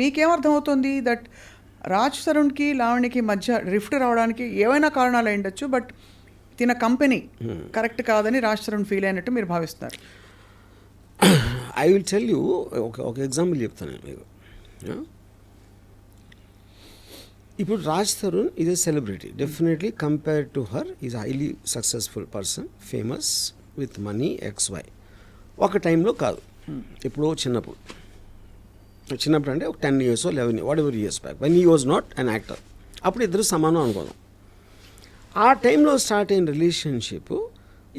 మీకేమర్థమవుతుంది that Raj తరుణ్కి లావణ్యకి మధ్య rift రావడానికి ఏవైనా కారణాలు అయి ఉండొచ్చు, బట్ తిన కంపెనీ కరెక్ట్ కాదని రాజ్ తరుణ్ ఫీల్ అయినట్టు మీరు భావిస్తున్నారు? ఐ విల్ టెల్ యూ ఒక ఎగ్జాంపుల్ చెప్తాను మీకు. ఇప్పుడు Raj Tarun is a celebrity, definitely compare to her is highly successful person, famous with money XY. ఒక టైంలో కాదు, ఇప్పుడు చిన్నప్పుడు అంటే ఒక 10 years 11 what ever years back when he was not an actor, అప్పుడు ఇద్దరు సమానం అనుకోదాం. ఆ టైంలో స్టార్ట్ అయిన రిలేషన్షిప్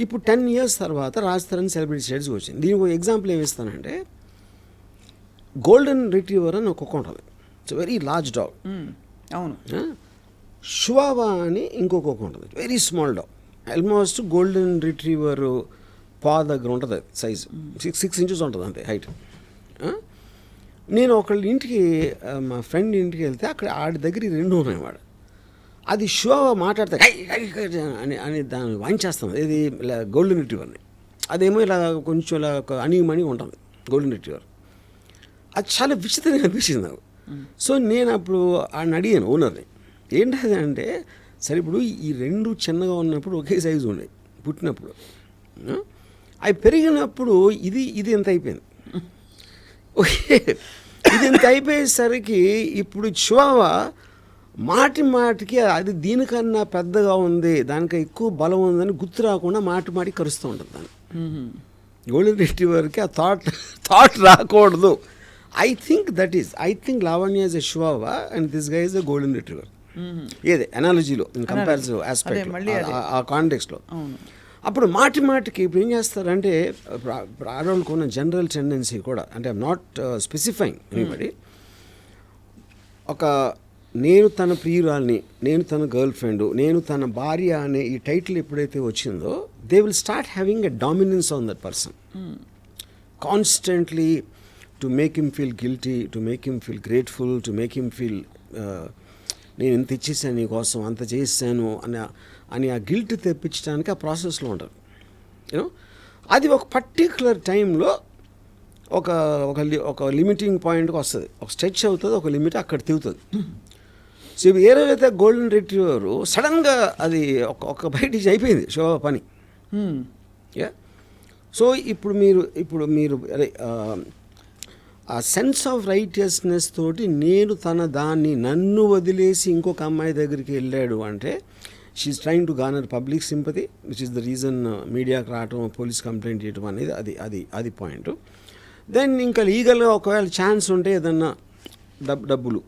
ఇప్పుడు 10 years తర్వాత రాజ్ తరుణ్ సెలబ్రిటీ స్టేటస్కి వచ్చింది. దీనికి ఒక ఎగ్జాంపుల్ ఏమి ఇస్తానంటే, గోల్డెన్ రిట్రీవర్ అని ఒక కుక్క ఉంటుంది, ఇట్స్ వెరీ లార్జ్ డాగ్. అవును. షువావా అని ఇంకొక కుక్క ఉంటుంది, very small dog, almost golden retriever పా దగ్గర ఉంటుంది సైజ్, 6 inches ఉంటుంది అంతే హైట్. నేను ఒకళ్ళ ఇంటికి, మా ఫ్రెండ్ ఇంటికి వెళ్తే అక్కడ ఆడి దగ్గర ఈ రెండు ఉన్నాయి. వాడు అది షువావా మాట్లాడితే అని దాన్ని వాయించేస్తాం, ఇది గోల్డెన్ రిట్రీవర్ని. అదేమో ఇలా కొంచెం ఇలా అణిగిమణి ఉంటుంది గోల్డెన్ రిట్రీవర్. అది చాలా విచిత్రంగా అనిపించింది నాకు. సో నేను అప్పుడు ఆయన అడిగాను ఓనర్ని, ఏంటది అంటే, సరే ఇప్పుడు ఈ రెండు చిన్నగా ఉన్నప్పుడు ఒకే సైజు ఉండేవి పుట్టినప్పుడు, అవి పెరిగినప్పుడు ఇది ఎంత అయిపోయింది, ఓకే ఇది ఎంత అయిపోయేసరికి ఇప్పుడు చివావా మాటికి అది దీనికన్నా పెద్దగా ఉంది, దానికి ఎక్కువ బలం ఉందని గుర్తు రాకుండా మాటికి కరుస్తూ ఉంటుంది దాన్ని. గోల్డెన్ రిట్రీవర్కి ఆ థాట్ రాకూడదు. I think Lavanya is a Chihuahua and this guy is a golden retriever. ఏదే అనాలజీలో, ఇన్ కంపారిజన్ ఆస్పెక్ట్, ఆ కాంటెక్స్లో. అప్పుడు మాటికి ఇప్పుడు ఏం చేస్తారంటే, ఆడవాళ్ళకు ఉన్న జనరల్ టెండెన్సీ కూడా, అంటే ఐఎమ్ నాట్ స్పెసిఫైయింగ్ ఎనీబడి, ఒక నేను తన ప్రియురాల్ని, నేను తన గర్ల్ ఫ్రెండ్, నేను తన భార్య అనే ఈ టైటిల్ ఎప్పుడైతే వచ్చిందో, they will start having a dominance on that person constantly, to make him feel guilty, to make him feel grateful, to make him feel నేను ఇంత ఇచ్చేసాను నీకోసం, అంత చేసాను అని ఆ గిల్ట్ తెప్పించడానికి ఆ ప్రాసెస్లో ఉంటారు. యూనో, అది ఒక పర్టిక్యులర్ టైంలో ఒక లిమిటింగ్ పాయింట్కి వస్తుంది, ఒక స్ట్రెచ్ అవుతుంది, ఒక లిమిట్ అక్కడ తిరుగుతుంది. సో ఇప్పుడు ఏ రోజైతే గోల్డెన్ రిట్రీవర్ సడన్గా అది ఒక బయటికి అయిపోయింది షో పని. సో ఇప్పుడు మీరు అదే ఆ సెన్స్ ఆఫ్ రైటియస్నెస్ తోటి నన్ను వదిలేసి ఇంకొక అమ్మాయి దగ్గరికి వెళ్ళాడు అంటే, she's trying to garner public sympathy, which is the reason మీడియాకి రావటం, పోలీస్ కంప్లైంట్ చేయడం అనేది అది పాయింట్. దెన్ ఇంకా లీగల్గా ఒకవేళ ఛాన్స్ ఉంటే ఏదన్నా డబ్బులు.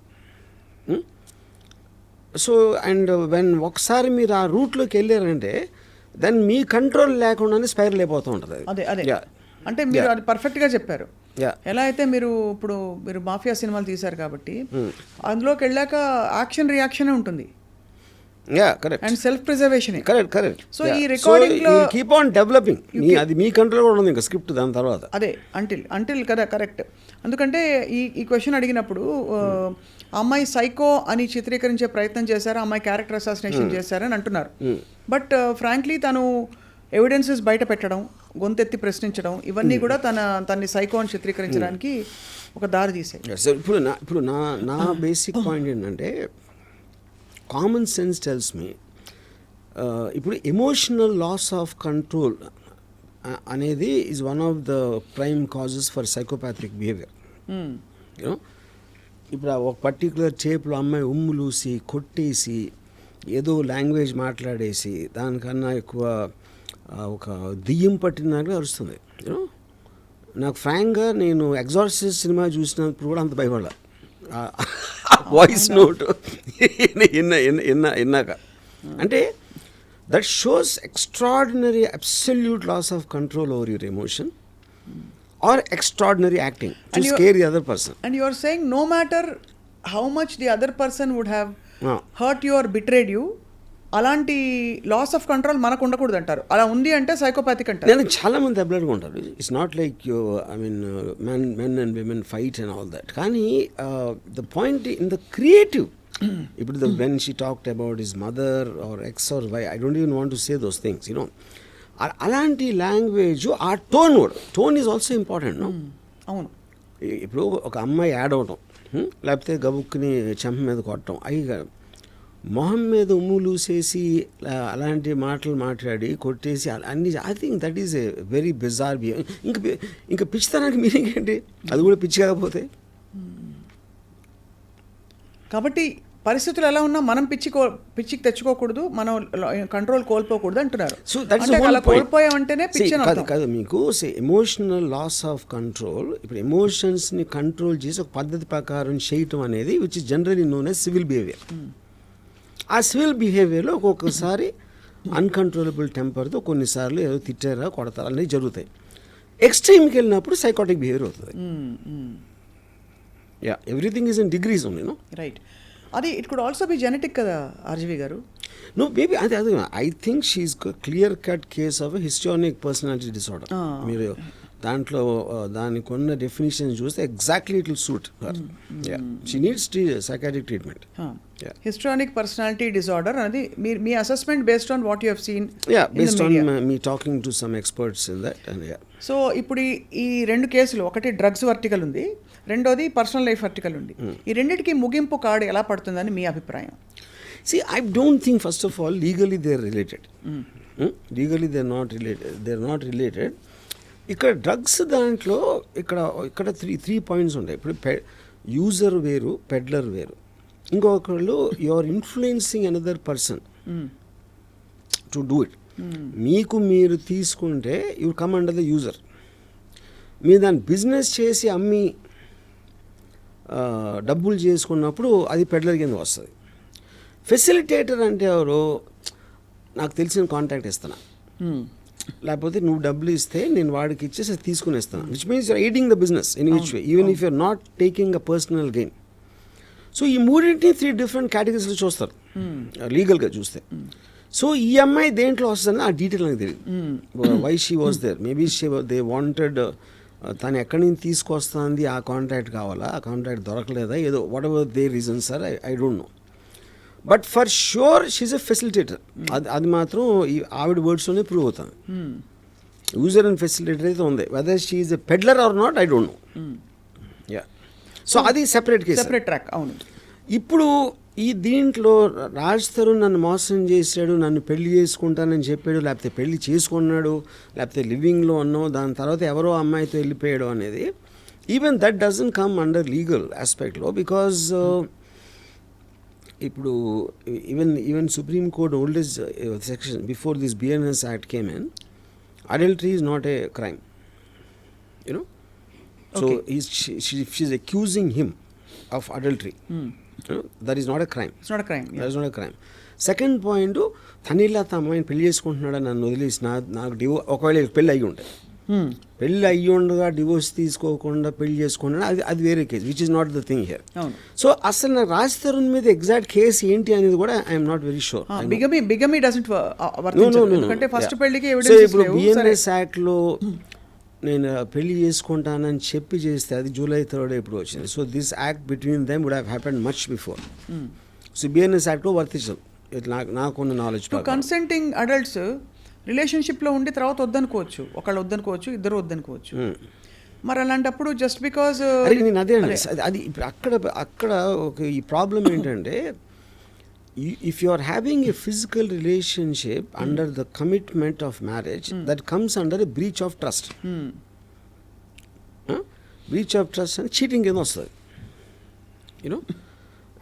సో అండ్ వెన్ ఒకసారి మీరు ఆ రూట్లోకి వెళ్ళారంటే, దెన్ మీ కంట్రోల్ లేకుండానే స్పైరల్ అయిపోతూ ఉంటుంది. అదే అంటే మీరు అది పర్ఫెక్ట్గా చెప్పారు. ఎలా అయితే మీరు మాఫియా సినిమాలు తీశారు కాబట్టి అందులోకి వెళ్ళాక యాక్షన్ రియాక్షన్ ఉంటుంది, and self preservation. Correct. So ఈ రికార్డింగ్ లో కీప్ ఆన్ డెవలపింగ్, అది మీ కంట్రోల్ కూడా ఉంది ఇంకా స్క్రిప్ట్ దాని తర్వాత. అదే అంటిల్ కదా, కరెక్ట్. ఎందుకంటే ఈ క్వశ్చన్ అడిగినప్పుడు అమ్మాయి సైకో అని చిత్రీకరించే ప్రయత్నం చేశారు, అమ్మాయి క్యారెక్టర్ అసాసినేషన్ చేశారని అంటున్నారు. బట్ ఫ్రాంక్లీ తను ఎవిడెన్సెస్ బయట పెట్టడం, గొంతెత్తి ప్రశ్నించడం, ఇవన్నీ కూడా తన్ని సైకో అని చిత్రీకరించడానికి ఒక దారి తీసాయి. ఇప్పుడు నా బేసిక్ పాయింట్ ఏంటంటే, కామన్ సెన్స్ టెల్స్ మీ, ఇప్పుడు ఎమోషనల్ లాస్ ఆఫ్ కంట్రోల్ అనేది is one of the prime causes for psychopathic behaviour. You know, ఇప్పుడు ఒక పర్టికులర్ టేప్లో అమ్మాయి ఉమ్ములూసి కొట్టేసి ఏదో లాంగ్వేజ్ మాట్లాడేసి దానికన్నా ఎక్కువ ఒక దెయ్యం పట్టినట్టుగా అరుస్తుంది. యూనో, నాకు ఫ్రాంక్గా నేను ఎగ్జార్సిస్ట్ సినిమా చూసినప్పుడు కూడా అంత భయపడాల, వాయిస్ నోట్ విన్నాక. అంటే that shows extraordinary absolute loss of control over your emotion or extraordinary acting to scare the other person. And you are saying no matter how much the other person would have hurt you or betrayed you, అలాంటి loss of control మనకు ఉండకూడదు అంటారు. అలా ఉంది అంటే psychopathic అంటారు. నేను చాలా మంది దెబ్బలాడుగా ఉంటారు. It's not like men and women fight and all that. కానీ the point in the creative, ఇప్పుడు when she talked about his mother or X or Y, I don't even want to say those things. You know, అలాంటి language, ఆ tone is also important. అవును. ఇప్పుడు ఒక అమ్మాయి add అవటం, లేకపోతే గబుక్కుని చెంప మీద కొట్టడం అవి కాదు. మొహం మీద ఉమ్ములూసేసి అలాంటి మాటలు మాట్లాడి కొట్టేసి అన్ని, I think that is a very bizarre behaviour. ఇంకా పిచ్చితనానికి మీనింగ్ ఏంటి? అది కూడా పిచ్చి కాకపోతే. కాబట్టి పరిస్థితులు ఎలా ఉన్నా మనం పిచ్చికి తెచ్చుకోకూడదు, మనం కంట్రోల్ కోల్పోకూడదు అంటున్నారు. సో దట్ ఇస్ అలా కోల్పోయామంటేనే పిచ్చి అని అర్థం. కాదు మీకు ఎమోషనల్ లాస్ ఆఫ్ కంట్రోల్. ఇప్పుడు ఎమోషన్స్ని కంట్రోల్ చేసి ఒక పద్ధతి ప్రకారం చేయటం అనేది which is generally known as civil behaviour. ఆ సివిల్ బిహేవియర్లో ఒక్కొక్కసారి అన్కంట్రోలబుల్ టెంపర్తో కొన్నిసార్లు ఏదో తిట్టారా కొడతారా అనేవి జరుగుతాయి. ఎక్స్ట్రీమ్కి వెళ్ళినప్పుడు సైకాటిక్ బిహేవియర్ అవుతుంది. Yeah, everything is in degrees only. No right. అది it could also be genetic కదా ఆర్జీవి గారు? నో బేబీ, అది I think she's clear cut case of histrionic personality disorder. మీరు దాంట్లో దానికి ఉన్న డెఫినేషన్ చూస్తే exactly it will suit her. She needs psychiatric treatment. Histrionic personality disorder అనేది మీ assessment based on what you have seen? Yeah, based on మీ talking to some experts in that. And yeah, so ఇప్పుడు ఈ రెండు కేసులు, ఒకటి drugs vertical ఉంది, రెండోది పర్సనల్ లైఫ్ వర్టికల్ ఉంది. ఈ రెండింటికి ముగింపు కార్డు ఎలా పడుతుందని మీ అభిప్రాయం? See, I don't think, first of all, legally they are related. Legally they are not related. They are not related. ఇక్కడ డ్రగ్స్ దాంట్లో ఇక్కడ త్రీ పాయింట్స్ ఉంటాయి. ఇప్పుడు యూజర్ వేరు, పెడ్లర్ వేరు. ఇంకొకళ్ళు you are influencing another person to do it. మీకు మీరు తీసుకుంటే you come under the user. మీరు దాన్ని బిజినెస్ చేసి అమ్మి డబ్బులు చేసుకున్నప్పుడు అది పెడ్లర్ కింద వస్తుంది. ఫెసిలిటేటర్ అంటే ఎవరు? నాకు తెలిసిన కాంటాక్ట్ ఇస్తాను, లేకపోతే నువ్వు డబ్బులు ఇస్తే నేను వాడికి ఇచ్చేసి తీసుకునేస్తాను, which means you're aiding the business in which way, even if you're not taking a personal gain. So ఈ మూడింటిని 3 డిఫరెంట్ కేటగిరీస్లో చూస్తారు లీగల్గా చూస్తే. సో ఈ అమ్మాయి దేంట్లో వస్తుందని ఆ డీటెయిల్ నాకు తెలియదు. Why she was there, maybe they wanted, తను ఎక్కడి నుంచి తీసుకొస్తుంది, ఆ కాంట్రాక్ట్ కావాలా, ఆ కాంట్రాక్ట్ దొరకలేదా, ఏదో whatever they reasons sir, I don't know. But for sure she's a facilitator. అది మాత్రం ఈ ఆవిడ వర్డ్స్లోనే ప్రూవ్ అవుతుంది. యూజర్ అండ్ ఫెసిలిటేటర్ అయితే ఉంది. Whether she is a peddler or not, I don't know. Yeah, so అది సెపరేట్ కేసు, సెపరేట్ ట్రాక్. అవును. ఇప్పుడు ఈ దీంట్లో రాజ్ తరుణ్ నన్ను మోసం చేశాడు, నన్ను పెళ్లి చేసుకుంటానని చెప్పాడు, లేకపోతే పెళ్లి చేసుకున్నాడు, లేకపోతే లివింగ్లో ఉన్నావు, దాని తర్వాత ఎవరో అమ్మాయితో వెళ్ళిపోయాడు అనేది, even that doesn't come under legal ఆస్పెక్ట్లో. బికాజ్ ఇప్పుడు even Supreme Court oldest section before this BNS act came in, adultery is not a crime, you know. So she's accusing him of adultery. That is not a crime. It's not a crime. That is not a crime. Second point, తనిలా అమ్మాయిని పెళ్లి చేసుకుంటున్నాడని నన్ను వదిలేసి నాకు ఒకవేళ పెళ్ళి అయ్యి ఉంటుంది, పెళ్ళి అయ్యి ఉండగా డివోర్స్ తీసుకోకుండా పెళ్లి చేసుకున్నాడు, అది వేరే case, which is not the thing here. So అసలు నాకు రాజ్ తరుణ్ మీద ఎగ్జాక్ట్ కేసు ఏంటి అనేది కూడా I'm not very sure. Bigamy doesn't వర్తించదు, ఎందుకంటే ఫస్ట్ పెళ్లికి సో ఇప్పుడు బిఎన్ఎస్ యాక్ట్లో నేను పెళ్లి చేసుకుంటానని చెప్పి చేస్తే అది July 3rd ఇప్పుడు వచ్చింది. So this act between them would have happened much before. So BNS యాక్ట్లో వర్తించదు నాకున్న నాలెడ్జ్. కన్సెంటింగ్ అడల్ట్స్ రిలేషన్షిప్లో ఉండి తర్వాత వద్దనుకోవచ్చు, ఒకళ్ళు వద్దనుకోవచ్చు, ఇద్దరు వద్దనుకోవచ్చు. మరి అలాంటప్పుడు జస్ట్ బికాజ్ నేను అదే అండి, అది ఇప్పుడు అక్కడ ఒక ఈ ప్రాబ్లం ఏంటంటే, if you are having a physical relationship under the commitment of marriage, that comes under a breach of trust. Breach of trust and cheating కింద వస్తుంది, you know.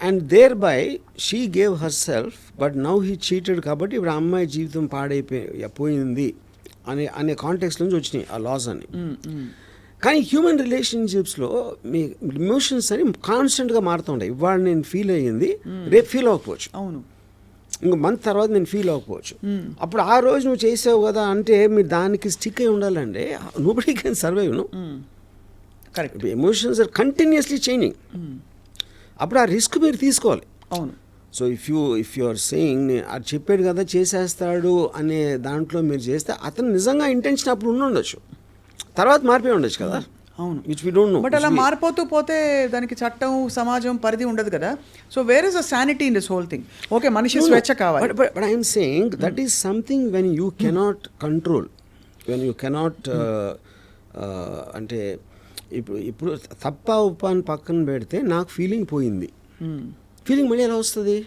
And thereby she gave herself, but now he cheated కాబట్టి ఇప్పుడు అమ్మాయి జీవితం పాడైపోయింది అనే context నుంచి వచ్చినాయి ఆ లాస్ అని. కానీ హ్యూమన్ రిలేషన్షిప్స్లో మీ ఎమోషన్స్ అని కాన్స్టెంట్గా మారుతూ ఉంటాయి. ఇవాళ నేను ఫీల్ అయ్యింది, రేపు ఫీల్ అవ్వకపోవచ్చు, అవును, ఇంకో మంత్ తర్వాత నేను ఫీల్ అవ్వకపోవచ్చు. అప్పుడు ఆ రోజు నువ్వు చేసావు కదా అంటే మీరు దానికి స్టిక్ అయి ఉండాలంటే nobody can survive. No, correct. Emotions are continuously changing. అప్పుడు ఆ రిస్క్ మీరు తీసుకోవాలి. అవును. So if you are saying అది చెప్పాడు కదా చేసేస్తాడు అనే దాంట్లో మీరు చేస్తే అతను నిజంగా ఇంటెన్షన్ అప్పుడు ఉండొచ్చు, తర్వాత మారిపోయి ఉండొచ్చు కదా. అవును, which we don't know. But అలా మారిపోతూ పోతే దానికి చట్టం, సమాజం పరిధి ఉండదు కదా. So where is a sanity in this whole thing? Okay, మనిషి స్వేచ్ఛ కావాలి, but I'm saying that is something when you cannot control, when you cannot అంటే ఇప్పుడు తప్ప ఉప్ప అని పక్కన పెడితే నాకు ఫీలింగ్ పోయింది. ఫీలింగ్ మళ్ళీ ఎలా వస్తుంది?